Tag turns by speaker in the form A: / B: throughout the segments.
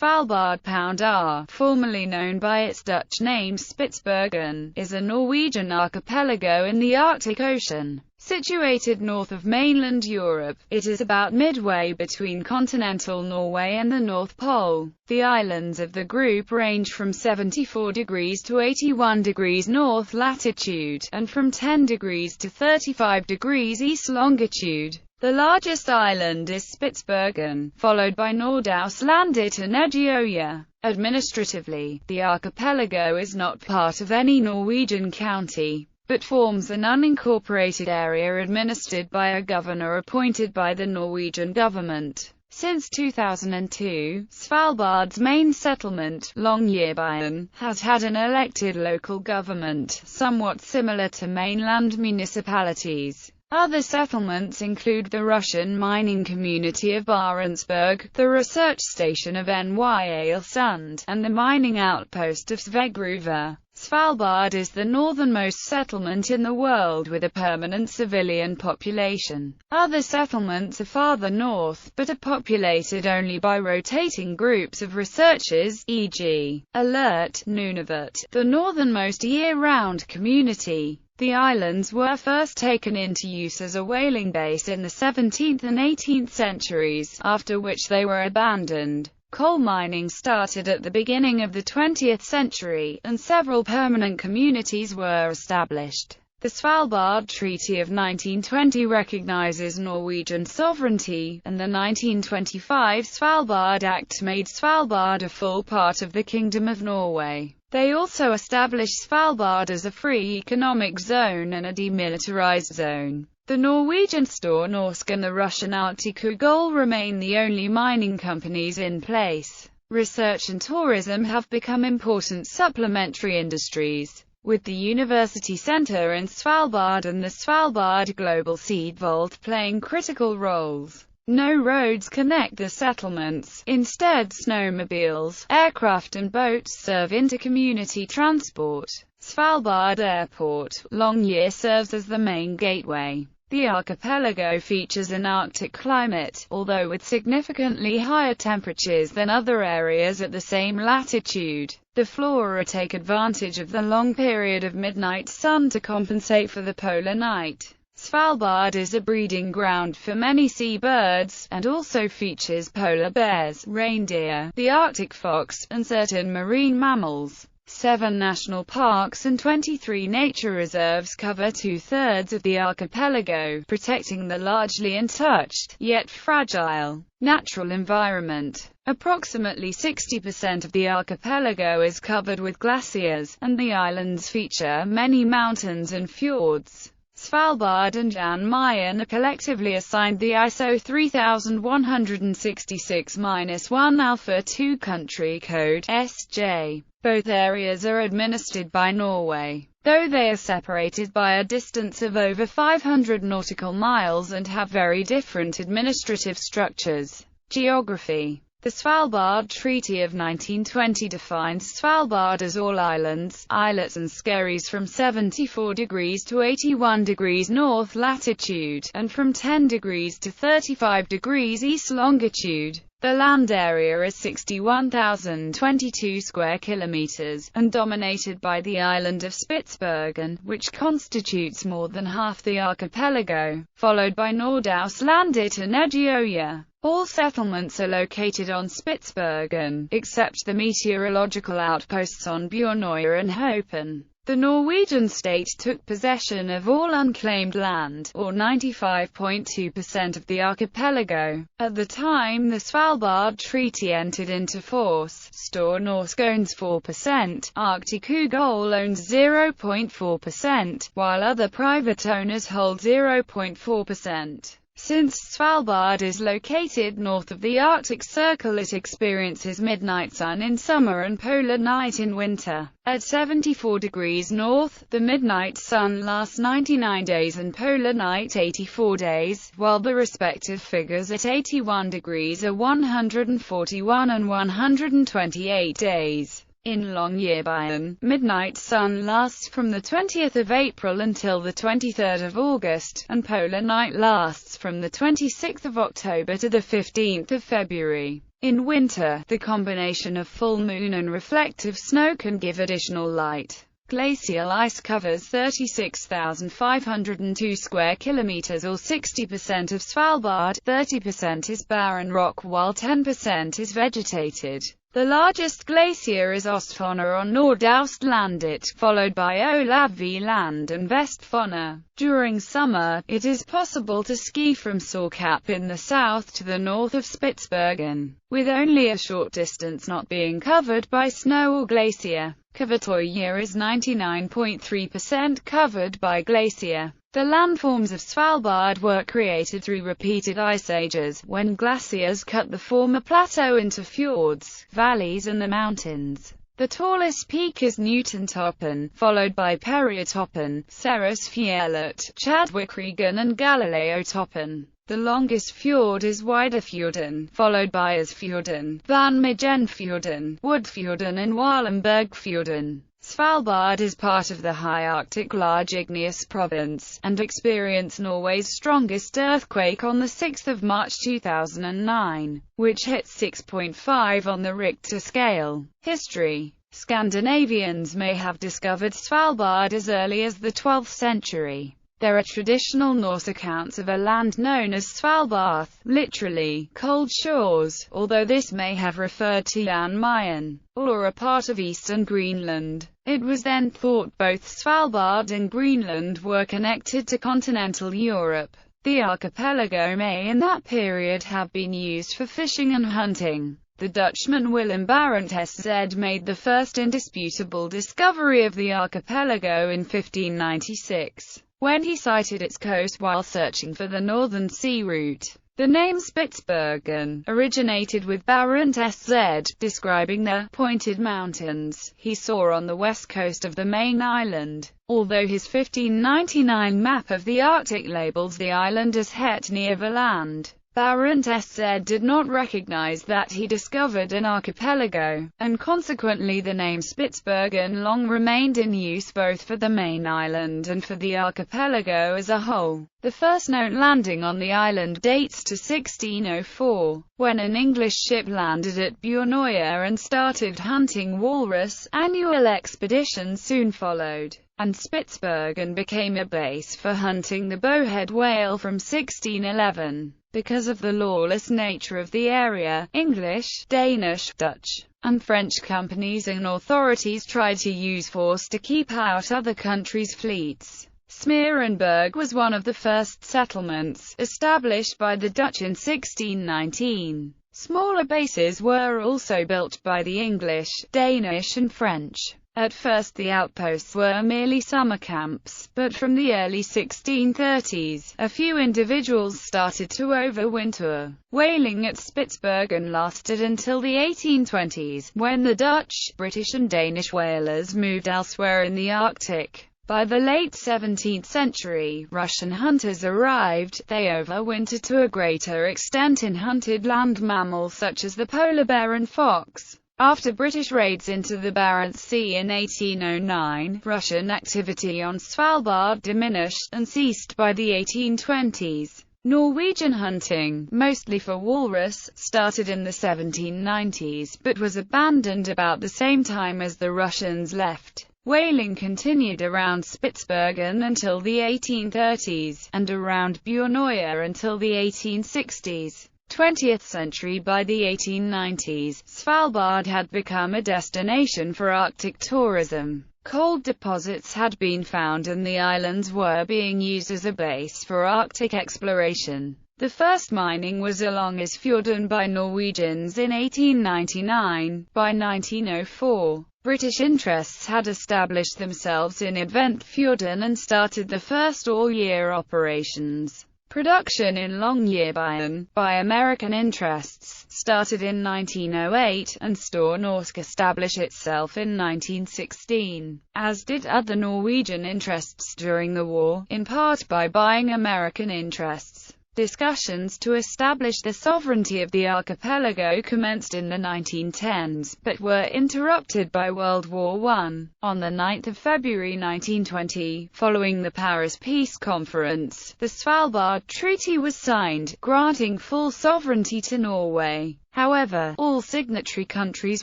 A: Svalbard #R, formerly known by its Dutch name Spitsbergen, is a Norwegian archipelago in the Arctic Ocean. Situated north of mainland Europe, it is about midway between continental Norway and the North Pole. The islands of the group range from 74 degrees to 81 degrees north latitude, and from 10 degrees to 35 degrees east longitude. The largest island is Spitsbergen, followed by Nordaustlandet and Edgeøya. Administratively, the archipelago is not part of any Norwegian county, but forms an unincorporated area administered by a governor appointed by the Norwegian government. Since 2002, Svalbard's main settlement, Longyearbyen, has had an elected local government, somewhat similar to mainland municipalities. Other settlements include the Russian mining community of Barentsburg, the research station of Ny-Ålesund, and the mining outpost of Svalbard. Svalbard is the northernmost settlement in the world with a permanent civilian population. Other settlements are farther north, but are populated only by rotating groups of researchers, e.g., Alert, Nunavut, the northernmost year-round community. The islands were first taken into use as a whaling base in the 17th and 18th centuries, after which they were abandoned. Coal mining started at the beginning of the 20th century, and several permanent communities were established. The Svalbard Treaty of 1920 recognizes Norwegian sovereignty, and the 1925 Svalbard Act made Svalbard a full part of the Kingdom of Norway. They also established Svalbard as a free economic zone and a demilitarized zone. The Norwegian Store Norsk and the Russian Arctic remain the only mining companies in place. Research and tourism have become important supplementary industries, with the University Center in Svalbard and the Svalbard Global Seed Vault playing critical roles. No roads connect the settlements. Instead, snowmobiles, aircraft and boats serve intercommunity transport. Svalbard Airport, Longyear, serves as the main gateway. The archipelago features an Arctic climate, although with significantly higher temperatures than other areas at the same latitude. The flora take advantage of the long period of midnight sun to compensate for the polar night. Svalbard is a breeding ground for many seabirds, and also features polar bears, reindeer, the Arctic fox, and certain marine mammals. 7 national parks and 23 nature reserves cover 2/3 of the archipelago, protecting the largely untouched, yet fragile, natural environment. Approximately 60% of the archipelago is covered with glaciers, and the islands feature many mountains and fjords. Svalbard and Jan Mayen are collectively assigned the ISO 3166-1 Alpha 2 country code (SJ). Both areas are administered by Norway, though they are separated by a distance of over 500 nautical miles and have very different administrative structures. Geography. The Svalbard Treaty of 1920 defines Svalbard as all islands, islets and skerries from 74 degrees to 81 degrees north latitude, and from 10 degrees to 35 degrees east longitude. The land area is 61,022 square kilometers, and dominated by the island of Spitsbergen, which constitutes more than half the archipelago, followed by Nordaustlandet and Edgeøya. All settlements are located on Spitsbergen, except the meteorological outposts on Bjørnøya and Hopen. The Norwegian state took possession of all unclaimed land, or 95.2% of the archipelago. At the time the Svalbard Treaty entered into force, Store Norsk owns 4%, Arctic owns 0.4%, while other private owners hold 0.4%. Since Svalbard is located north of the Arctic Circle, it experiences midnight sun in summer and polar night in winter. At 74 degrees north, the midnight sun lasts 99 days and polar night 84 days, while the respective figures at 81 degrees are 141 and 128 days. In Longyearbyen, midnight sun lasts from the 20th of April until the 23rd of August, and polar night lasts from the 26th of October to the 15th of February. In winter, the combination of full moon and reflective snow can give additional light. Glacial ice covers 36,502 square kilometers or 60% of Svalbard, 30% is barren rock while 10% is vegetated. The largest glacier is Ostfonna on Nordaustlandet, followed by Olavsland and Vestfonna. During summer, it is possible to ski from Sørkapp in the south to the north of Spitsbergen, with only a short distance not being covered by snow or glacier. Kvitøya is 99.3% covered by glacier. The landforms of Svalbard were created through repeated ice ages, when glaciers cut the former plateau into fjords, valleys and the mountains. The tallest peak is Newtontoppen, followed by Periatoppen, Serusfjellet, Chadwickryggen and Galileotoppen. The longest fjord is Videfjorden, followed by Isfjorden, Vanmagenfjorden, Woodfjorden and Wallenbergfjorden. Svalbard is part of the high Arctic large igneous province, and experienced Norway's strongest earthquake on 6 March 2009, which hit 6.5 on the Richter scale. History. Scandinavians may have discovered Svalbard as early as the 12th century. There are traditional Norse accounts of a land known as Svalbard, literally, cold shores, although this may have referred to Jan Mayen, or a part of eastern Greenland. It was then thought both Svalbard and Greenland were connected to continental Europe. The archipelago may in that period have been used for fishing and hunting. The Dutchman Willem Barentsburg made the first indisputable discovery of the archipelago in 1596. When he sighted its coast while searching for the northern sea route. The name Spitsbergen originated with Barentsburg, describing the pointed mountains he saw on the west coast of the main island, although his 1599 map of the Arctic labels the island as Het Neerland. Barentsburg did not recognize that he discovered an archipelago, and consequently the name Spitsbergen long remained in use both for the main island and for the archipelago as a whole. The first known landing on the island dates to 1604, when an English ship landed at Bjørnøya and started hunting walrus. Annual expeditions soon followed, and Spitsbergen became a base for hunting the bowhead whale from 1611. Because of the lawless nature of the area, English, Danish, Dutch, and French companies and authorities tried to use force to keep out other countries' fleets. Smeerenburg was one of the first settlements, established by the Dutch in 1619. Smaller bases were also built by the English, Danish and French. At first the outposts were merely summer camps, but from the early 1630s, a few individuals started to overwinter. Whaling at Spitsbergen lasted until the 1820s, when the Dutch, British and Danish whalers moved elsewhere in the Arctic. By the late 17th century, Russian hunters arrived. They overwintered to a greater extent in hunted land mammals such as the polar bear and fox. After British raids into the Barents Sea in 1809, Russian activity on Svalbard diminished, and ceased by the 1820s. Norwegian hunting, mostly for walrus, started in the 1790s, but was abandoned about the same time as the Russians left. Whaling continued around Spitsbergen until the 1830s, and around Bjørnøya until the 1860s. 20th century. By the 1890s, Svalbard had become a destination for Arctic tourism. Coal deposits had been found and the islands were being used as a base for Arctic exploration. The first mining was along Isfjorden by Norwegians in 1899. By 1904, British interests had established themselves in Adventfjorden and started the first all-year operations. Production in Longyearbyen, by American interests, started in 1908, and Store Norsk established itself in 1916, as did other Norwegian interests during the war, in part by buying American interests. Discussions to establish the sovereignty of the archipelago commenced in the 1910s, but were interrupted by World War I. On 9 February 1920, following the Paris Peace Conference, the Svalbard Treaty was signed, granting full sovereignty to Norway. However, all signatory countries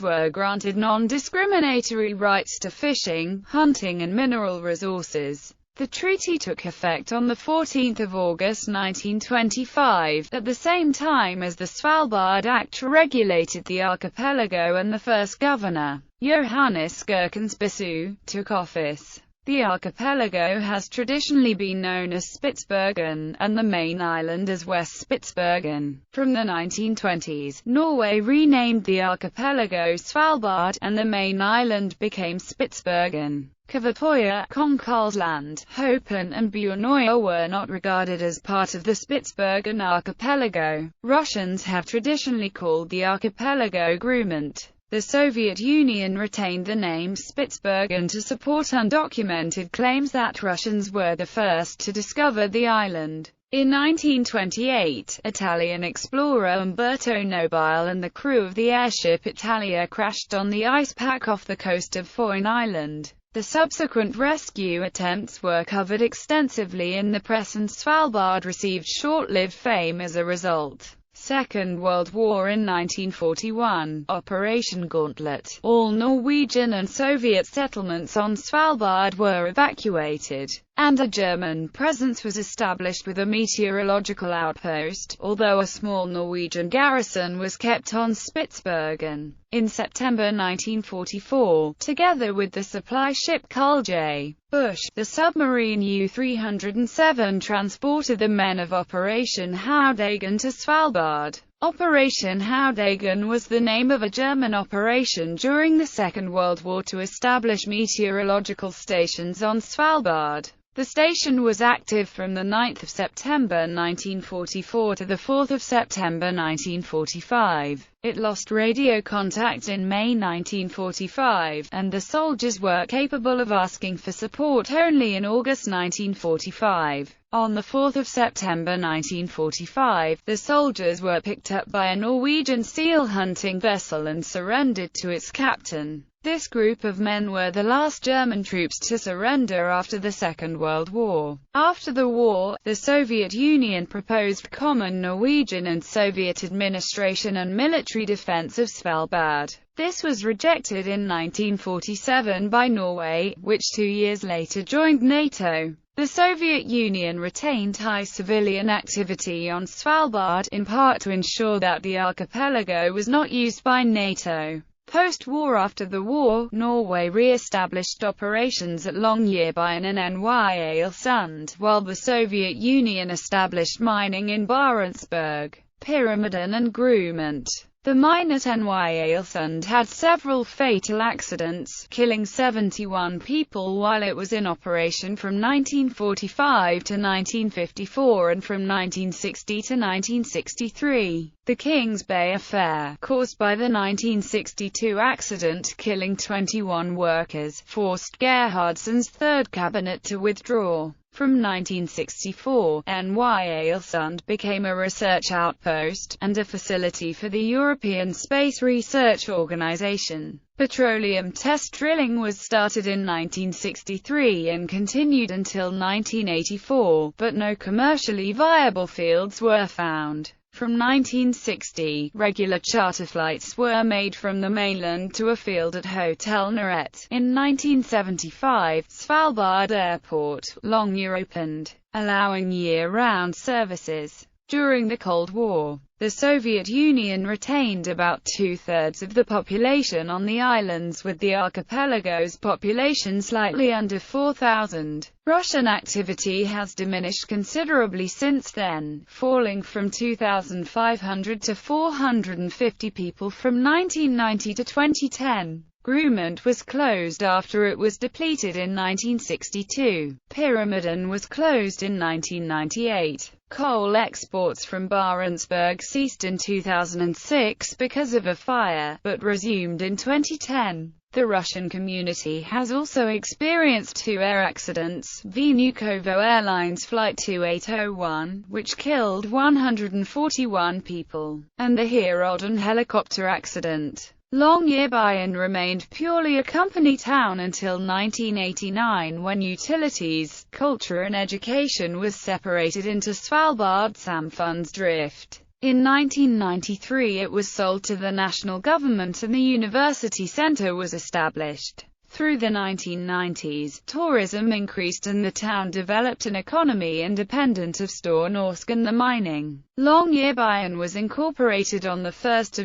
A: were granted non-discriminatory rights to fishing, hunting and mineral resources. The treaty took effect on 14 August 1925, at the same time as the Svalbard Act regulated the archipelago, and the first governor, Johannes Gerkensbissu, took office. The archipelago has traditionally been known as Spitsbergen, and the main island as West Spitsbergen. From the 1920s, Norway renamed the archipelago Svalbard, and the main island became Spitsbergen. Kavapoya, Konkalsland, Hopen and Bjornoya were not regarded as part of the Spitsbergen archipelago. Russians have traditionally called the archipelago Grumant. The Soviet Union retained the name Spitsbergen to support undocumented claims that Russians were the first to discover the island. In 1928, Italian explorer Umberto Nobile and the crew of the airship Italia crashed on the ice pack off the coast of Foyne Island. The subsequent rescue attempts were covered extensively in the press, and Svalbard received short-lived fame as a result. Second World War. In 1941, Operation Gauntlet, all Norwegian and Soviet settlements on Svalbard were evacuated, and a German presence was established with a meteorological outpost, although a small Norwegian garrison was kept on Spitsbergen. In September 1944, together with the supply ship Carl J. Bush, the submarine U-307 transported the men of Operation Howdagen to Svalbard. Operation Howdagen was the name of a German operation during the Second World War to establish meteorological stations on Svalbard. The station was active from 9 September 1944 to 4 September 1945. It lost radio contact in May 1945, and the soldiers were capable of asking for support only in August 1945. On 4 September 1945, the soldiers were picked up by a Norwegian seal hunting vessel and surrendered to its captain. This group of men were the last German troops to surrender after the Second World War. After the war, the Soviet Union proposed common Norwegian and Soviet administration and military defense of Svalbard. This was rejected in 1947 by Norway, which 2 years later joined NATO. The Soviet Union retained high civilian activity on Svalbard, in part to ensure that the archipelago was not used by NATO. Post-war. After the war, Norway re-established operations at Longyearbyen and Ny-Ålesund, while the Soviet Union established mining in Barentsburg, Pyramiden and Grumant. The mine at Ny-Ålesund had several fatal accidents, killing 71 people while it was in operation from 1945 to 1954 and from 1960 to 1963. The Kings Bay Affair, caused by the 1962 accident killing 21 workers, forced Gerhardson's third cabinet to withdraw. From 1964, Ny-Ålesund became a research outpost, and a facility for the European Space Research Organization. Petroleum test drilling was started in 1963 and continued until 1984, but no commercially viable fields were found. From 1960, regular charter flights were made from the mainland to a field at Hotel Naret. In 1975, Svalbard Airport, Longyear opened, allowing year-round services. During the Cold War, the Soviet Union retained about two-thirds of the population on the islands, with the archipelago's population slightly under 4,000. Russian activity has diminished considerably since then, falling from 2,500 to 450 people from 1990 to 2010. Grumant was closed after it was depleted in 1962. Pyramiden was closed in 1998. Coal exports from Barentsburg ceased in 2006 because of a fire, but resumed in 2010. The Russian community has also experienced 2 air accidents: Vnukovo Airlines Flight 2801, which killed 141 people, and the Herodon helicopter accident. Longyearbyen remained purely a company town until 1989, when utilities, culture and education was separated into Svalbard Samfundsdrift. In 1993 it was sold to the national government and the university centre was established. Through the 1990s, tourism increased and the town developed an economy independent of Stornorsk and the mining. Longyearbyen was incorporated on 1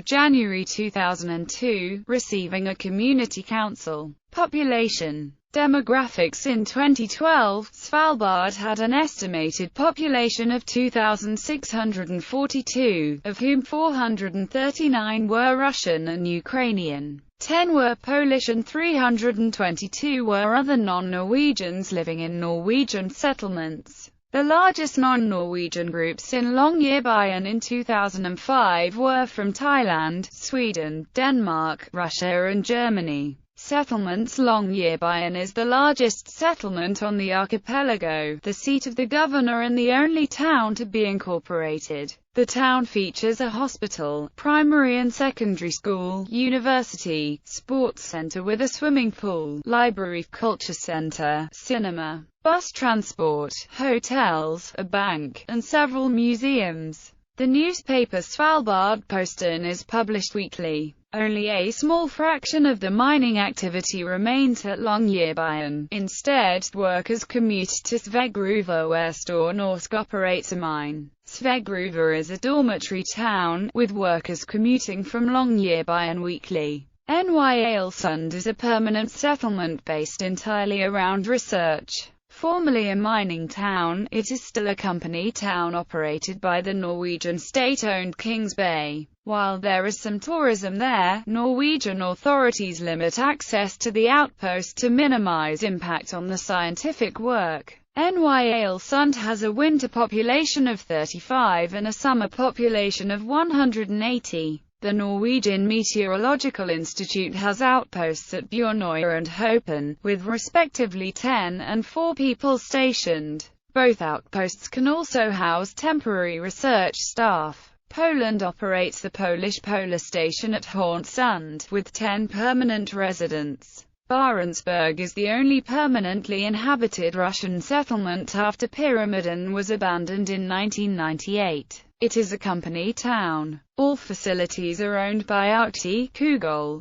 A: January 2002, receiving a community council. Population. Demographics. In 2012, Svalbard had an estimated population of 2,642, of whom 439 were Russian and Ukrainian, 10 were Polish and 322 were other non-Norwegians living in Norwegian settlements. The largest non-Norwegian groups in Longyearbyen in 2005 were from Thailand, Sweden, Denmark, Russia and Germany. Settlements. Longyearbyen is the largest settlement on the archipelago, the seat of the governor and the only town to be incorporated. The town features a hospital, primary and secondary school, university, sports center with a swimming pool, library, culture center, cinema, bus transport, hotels, a bank, and several museums. The newspaper Svalbardposten is published weekly. Only a small fraction of the mining activity remains at Longyearbyen. Instead, workers commute to Svegruva where Stornorsk operates a mine. Svegruva is a dormitory town, with workers commuting from Longyearbyen weekly. Ny-Ålesund is a permanent settlement based entirely around research. Formerly a mining town, it is still a company town operated by the Norwegian state-owned Kings Bay. While there is some tourism there, Norwegian authorities limit access to the outpost to minimize impact on the scientific work. Ny-Ålesund has a winter population of 35 and a summer population of 180. The Norwegian Meteorological Institute has outposts at Bjørnøya and Hopen, with respectively 10 and 4 people stationed. Both outposts can also house temporary research staff. Poland operates the Polish Polar Station at Hornsund, with 10 permanent residents. Barentsburg is the only permanently inhabited Russian settlement after Pyramiden was abandoned in 1998. It is a company town. All facilities are owned by Arctic,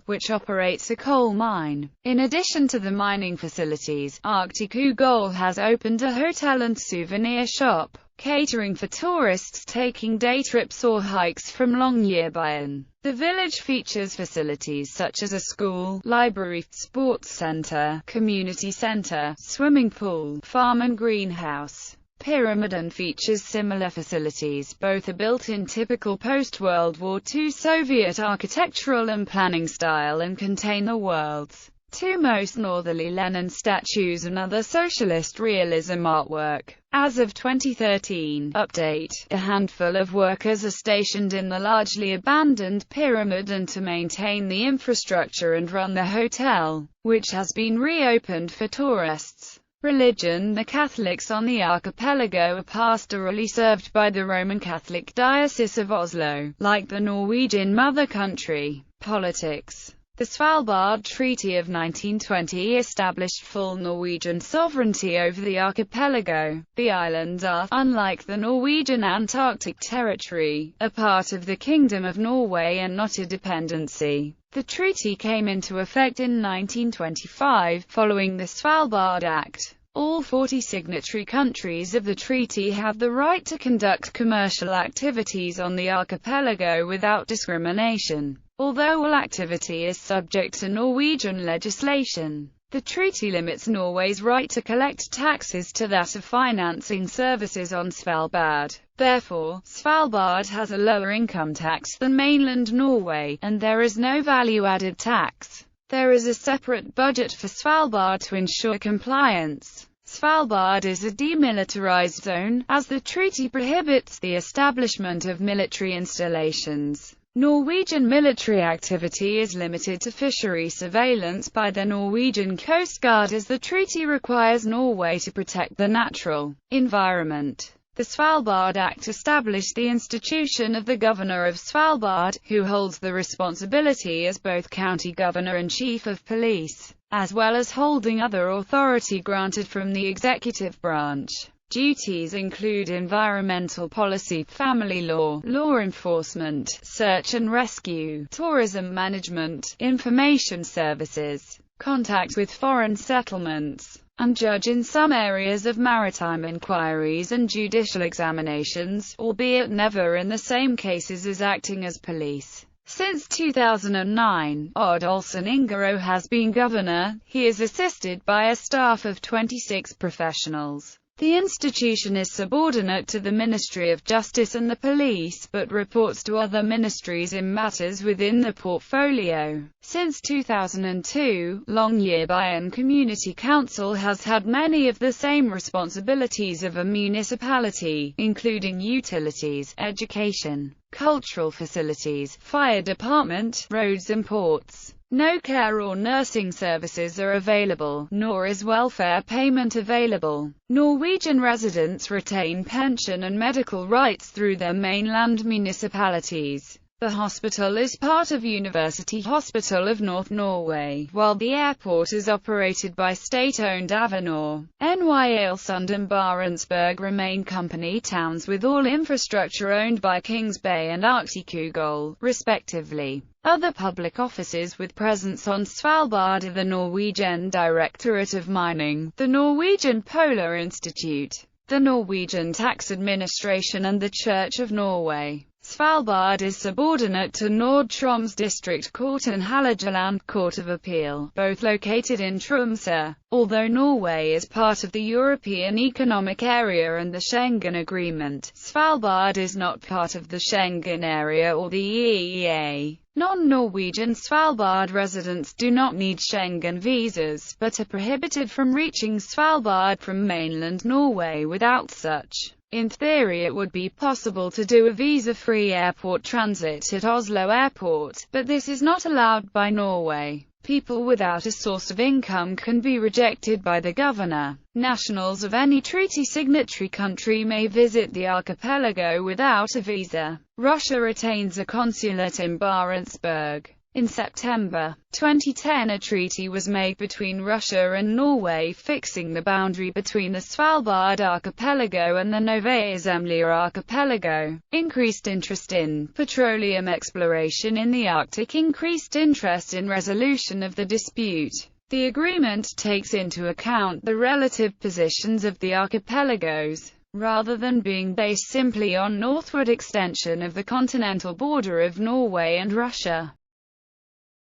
A: which operates a coal mine. In addition to the mining facilities, Arctic has opened a hotel and souvenir shop, catering for tourists taking day trips or hikes from Longyearbyen. The village features facilities such as a school, library, sports center, community center, swimming pool, farm and greenhouse. Pyramiden features similar facilities. Both are built in typical post-World War II Soviet architectural and planning style and contain the world's 2 most northerly Lenin statues and other socialist realism artwork. As of 2013, update, a handful of workers are stationed in the largely abandoned Pyramiden to maintain the infrastructure and run the hotel, which has been reopened for tourists. Religion. The Catholics on the archipelago are pastorally served by the Roman Catholic Diocese of Oslo, like the Norwegian mother country. Politics. The Svalbard Treaty of 1920 established full Norwegian sovereignty over the archipelago. The islands are, unlike the Norwegian Antarctic territory, a part of the Kingdom of Norway and not a dependency. The treaty came into effect in 1925, following the Svalbard Act. All 40 signatory countries of the treaty have the right to conduct commercial activities on the archipelago without discrimination. Although all activity is subject to Norwegian legislation, the treaty limits Norway's right to collect taxes to that of financing services on Svalbard. Therefore, Svalbard has a lower income tax than mainland Norway, and there is no value-added tax. There is a separate budget for Svalbard to ensure compliance. Svalbard is a demilitarized zone, as the treaty prohibits the establishment of military installations. Norwegian military activity is limited to fishery surveillance by the Norwegian Coast Guard, as the treaty requires Norway to protect the natural environment. The Svalbard Act established the institution of the Governor of Svalbard, who holds the responsibility as both county governor and chief of police, as well as holding other authority granted from the executive branch. Duties include environmental policy, family law, law enforcement, search and rescue, tourism management, information services, contact with foreign settlements, and judge in some areas of maritime inquiries and judicial examinations, albeit never in the same cases as acting as police. Since 2009, Odd Olsen Ingero has been governor. He is assisted by a staff of 26 professionals. The institution is subordinate to the Ministry of Justice and the police, but reports to other ministries in matters within the portfolio. Since 2002, Longyearbyen Community Council has had many of the same responsibilities of a municipality, including utilities, education, cultural facilities, fire department, roads and ports. No care or nursing services are available, nor is welfare payment available. Norwegian residents retain pension and medical rights through their mainland municipalities. The hospital is part of University Hospital of North Norway, while the airport is operated by state-owned Avinor. Ny-Ålesund and Barentsburg remain company towns with all infrastructure owned by Kings Bay and Arctic-Ugol, respectively. Other public offices with presence on Svalbard are the Norwegian Directorate of Mining, the Norwegian Polar Institute, the Norwegian Tax Administration and the Church of Norway. Svalbard is subordinate to Nord-Troms District Court and Hålogaland Court of Appeal, both located in Tromsø. Although Norway is part of the European Economic Area and the Schengen Agreement, Svalbard is not part of the Schengen Area or the EEA. Non-Norwegian Svalbard residents do not need Schengen visas, but are prohibited from reaching Svalbard from mainland Norway without such. In theory, it would be possible to do a visa-free airport transit at Oslo Airport, but this is not allowed by Norway. People without a source of income can be rejected by the governor. Nationals of any treaty signatory country may visit the archipelago without a visa. Russia retains a consulate in Barentsburg. In September 2010, a treaty was made between Russia and Norway fixing the boundary between the Svalbard archipelago and the Novaya Zemlya archipelago. Increased interest in petroleum exploration in the Arctic increased interest in resolution of the dispute. The agreement takes into account the relative positions of the archipelagos, rather than being based simply on northward extension of the continental border of Norway and Russia.